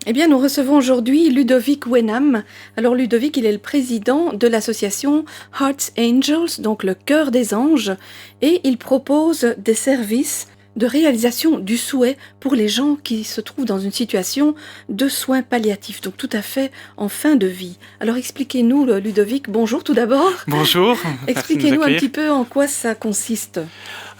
Eh bien, nous recevons aujourd'hui Ludovic Wenham. Alors, Ludovic, il est le président de l'association Hearts Angels, donc le cœur des anges, et il propose des services de réalisation du souhait pour les gens qui se trouvent dans une situation de soins palliatifs, donc tout à fait en fin de vie. Alors, expliquez-nous, Ludovic, bonjour tout d'abord. Bonjour, merci de nous Expliquez-nous un accueillir. petit peu en quoi ça consiste.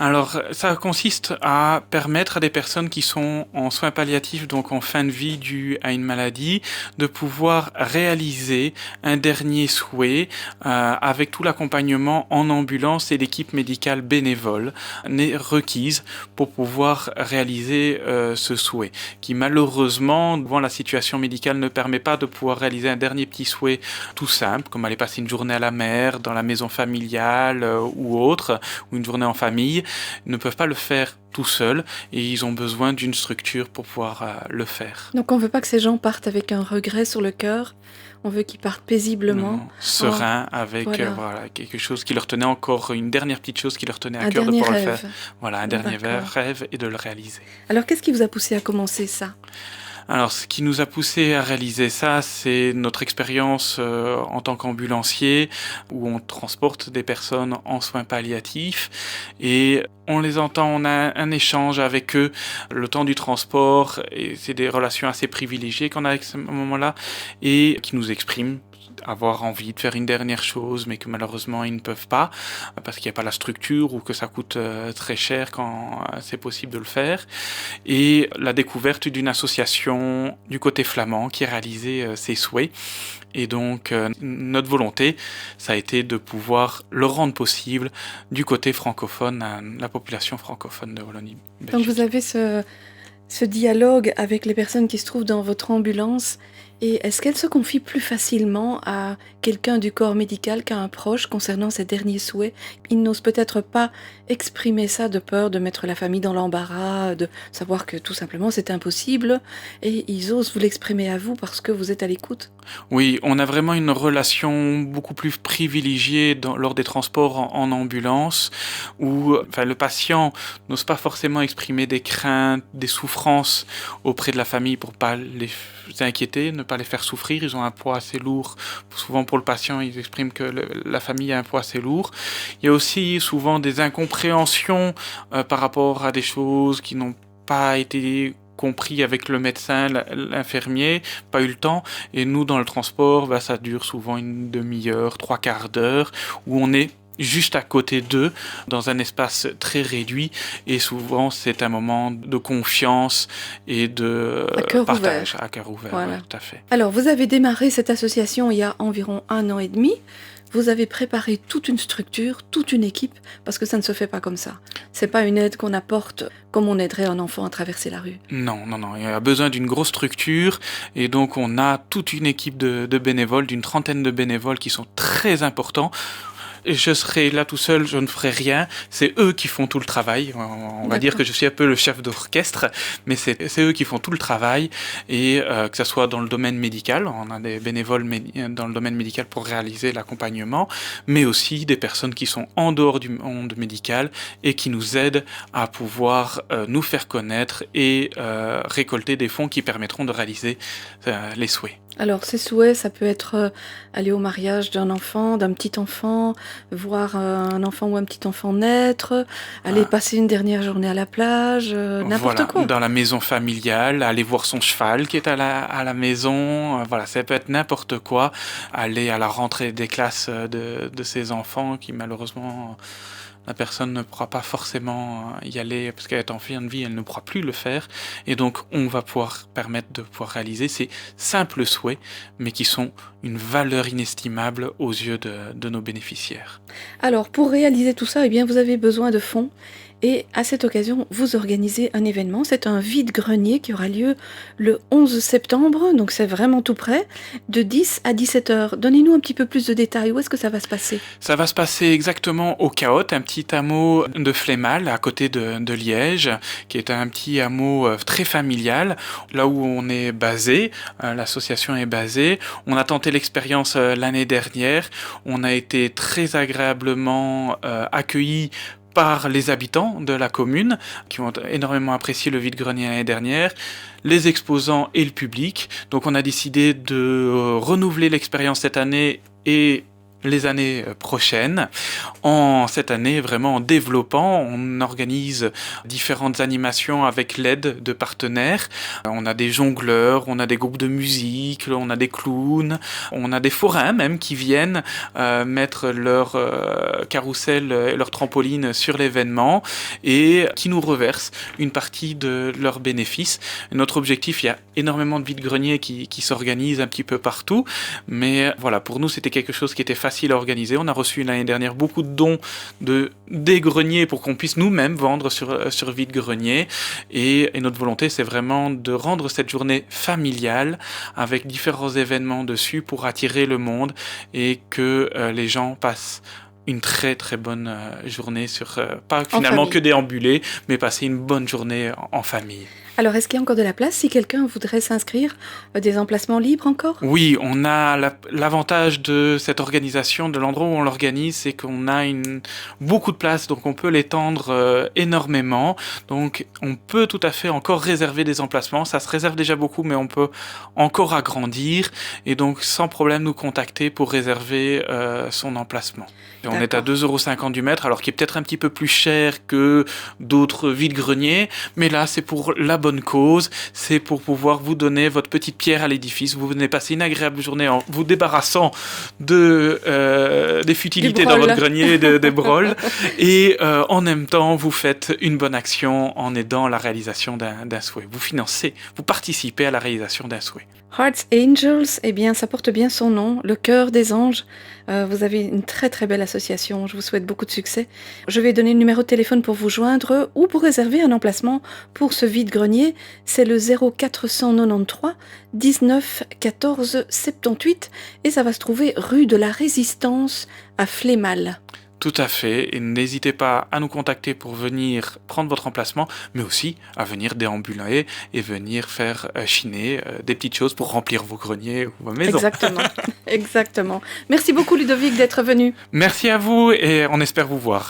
Alors, ça consiste à permettre à des personnes qui sont en soins palliatifs, donc en fin de vie due à une maladie, de pouvoir réaliser un dernier souhait avec tout l'accompagnement en ambulance et l'équipe médicale bénévole requise pour pouvoir réaliser ce souhait, qui malheureusement, devant la situation médicale, ne permet pas de pouvoir réaliser un dernier petit souhait tout simple, comme aller passer une journée à la mer, dans la maison familiale ou autre, ou une journée en famille. Ils ne peuvent pas le faire tout seuls et ils ont besoin d'une structure pour pouvoir le faire. Donc, on ne veut pas que ces gens partent avec un regret sur le cœur, on veut qu'ils partent paisiblement. Non, serein, avec Voilà. quelque chose qui leur tenait encore, une dernière petite chose qui leur tenait à Un cœur de dernier pouvoir le rêve. faire. Voilà, un dernier D'accord. rêve et de le réaliser. Alors, qu'est-ce qui vous a poussé à commencer ça? Alors, ce qui nous a poussé à réaliser ça, c'est notre expérience en tant qu'ambulancier, où on transporte des personnes en soins palliatifs, et on les entend, on a un échange avec eux, le temps du transport, et c'est des relations assez privilégiées qu'on a avec ce moment-là, et qui nous expriment avoir envie de faire une dernière chose, mais que malheureusement ils ne peuvent pas, parce qu'il n'y a pas la structure ou que ça coûte très cher quand c'est possible de le faire. Et la découverte d'une association du côté flamand qui a réalisé ces souhaits. Et donc notre volonté, ça a été de pouvoir le rendre possible du côté francophone à la population francophone de Wallonie-Belgique. Donc, vous avez ce dialogue avec les personnes qui se trouvent dans votre ambulance. Et est-ce qu'elles se confient plus facilement à quelqu'un du corps médical qu'à un proche concernant ses derniers souhaits? Ils n'osent peut-être pas exprimer ça de peur de mettre la famille dans l'embarras, de savoir que tout simplement c'est impossible. Et ils osent vous l'exprimer à vous parce que vous êtes à l'écoute. Oui, on a vraiment une relation beaucoup plus privilégiée lors des transports en ambulance, où le patient n'ose pas forcément exprimer des craintes, des souffrances auprès de la famille pour pas les inquiéter, ne pas les faire souffrir. Ils ont un poids assez lourd. Souvent pour le patient, ils expriment que la famille a un poids assez lourd. Il y a aussi souvent des incompréhensions par rapport à des choses qui n'ont pas été compris avec le médecin, l'infirmier, pas eu le temps. Et nous, dans le transport, ça dure souvent une demi-heure, trois quarts d'heure, où on est juste à côté d'eux, dans un espace très réduit, et souvent c'est un moment de confiance et de partage, à cœur ouvert. Voilà. Ouais, tout à fait. Alors, vous avez démarré cette association il y a environ 1 an et demi. Vous avez préparé toute une structure, toute une équipe, parce que ça ne se fait pas comme ça. C'est pas une aide qu'on apporte comme on aiderait un enfant à traverser la rue. Non, il y a besoin d'une grosse structure, et donc on a toute une équipe de bénévoles, d'une trentaine de bénévoles qui sont très importants. Je serai là tout seul, je ne ferai rien. C'est eux qui font tout le travail. On va dire que je suis un peu le chef d'orchestre, mais c'est eux qui font tout le travail. Et que ce soit dans le domaine médical, on a des bénévoles dans le domaine médical pour réaliser l'accompagnement, mais aussi des personnes qui sont en dehors du monde médical et qui nous aident à pouvoir nous faire connaître et récolter des fonds qui permettront de réaliser les souhaits. Alors, ces souhaits, ça peut être aller au mariage d'un enfant, d'un petit enfant, voir un enfant ou un petit enfant naître, aller passer une dernière journée à la plage, n'importe quoi. Dans la maison familiale, aller voir son cheval qui est à la maison, ça peut être n'importe quoi. Aller à la rentrée des classes de ses enfants qui malheureusement... La personne ne pourra pas forcément y aller parce qu'elle est en fin de vie, elle ne pourra plus le faire. Et donc, on va pouvoir permettre de pouvoir réaliser ces simples souhaits, mais qui sont une valeur inestimable aux yeux de nos bénéficiaires. Alors, pour réaliser tout ça, eh bien, vous avez besoin de fonds. Et à cette occasion, vous organisez un événement. C'est un vide-grenier qui aura lieu le 11 septembre, donc c'est vraiment tout près, de 10 à 17 heures. Donnez-nous un petit peu plus de détails. Où est-ce que ça va se passer? Ça va se passer exactement au Cahotte, un petit hameau de Flémal à côté de Liège, qui est un petit hameau très familial, là où on est basé, l'association est basée. On a tenté l'expérience l'année dernière, on a été très agréablement accueillis par les habitants de la commune, qui ont énormément apprécié le vide-grenier l'année dernière, les exposants et le public. Donc on a décidé de renouveler l'expérience cette année et les années prochaines. Cette année, vraiment en développant, on organise différentes animations avec l'aide de partenaires. On a des jongleurs, on a des groupes de musique, on a des clowns, on a des forains même qui viennent mettre leur carrousel et leur trampoline sur l'événement et qui nous reversent une partie de leurs bénéfices. Notre objectif, il y a énormément de vide-greniers qui s'organisent un petit peu partout, mais voilà, pour nous, c'était quelque chose qui était facile à organiser. On a reçu l'année dernière beaucoup de dons des greniers pour qu'on puisse nous-mêmes vendre sur vide-grenier. Et notre volonté, c'est vraiment de rendre cette journée familiale avec différents événements dessus pour attirer le monde et que les gens passent une très très bonne journée pas finalement que déambuler, mais passer une bonne journée en famille. Alors, est-ce qu'il y a encore de la place si quelqu'un voudrait s'inscrire? Des emplacements libres encore? Oui, on a l'avantage de cette organisation, de l'endroit où on l'organise, c'est qu'on a beaucoup de place, donc on peut l'étendre énormément. Donc on peut tout à fait encore réserver des emplacements. Ça se réserve déjà beaucoup, mais on peut encore agrandir. Et donc sans problème nous contacter pour réserver son emplacement. Et on est à 2,50 € du mètre, alors qui est peut-être un petit peu plus cher que d'autres vide-greniers. Mais là, c'est pour la bonne cause, c'est pour pouvoir vous donner votre petite pierre à l'édifice. Vous venez passer une agréable journée en vous débarrassant des futilités dans votre grenier, des brôles, et en même temps, vous faites une bonne action en aidant la réalisation d'un souhait. Vous financez, vous participez à la réalisation d'un souhait. Hearts Angels, eh bien, ça porte bien son nom, le cœur des anges. Vous avez une très très belle association, je vous souhaite beaucoup de succès. Je vais donner le numéro de téléphone pour vous joindre ou pour réserver un emplacement pour ce vide-grenier. C'est le 0493 19 14 78 et ça va se trouver rue de la Résistance à Flémal. Tout à fait, et n'hésitez pas à nous contacter pour venir prendre votre emplacement, mais aussi à venir déambuler et venir faire chiner des petites choses pour remplir vos greniers ou vos maisons. Exactement, exactement. Merci beaucoup Ludovic d'être venu. Merci à vous et on espère vous voir.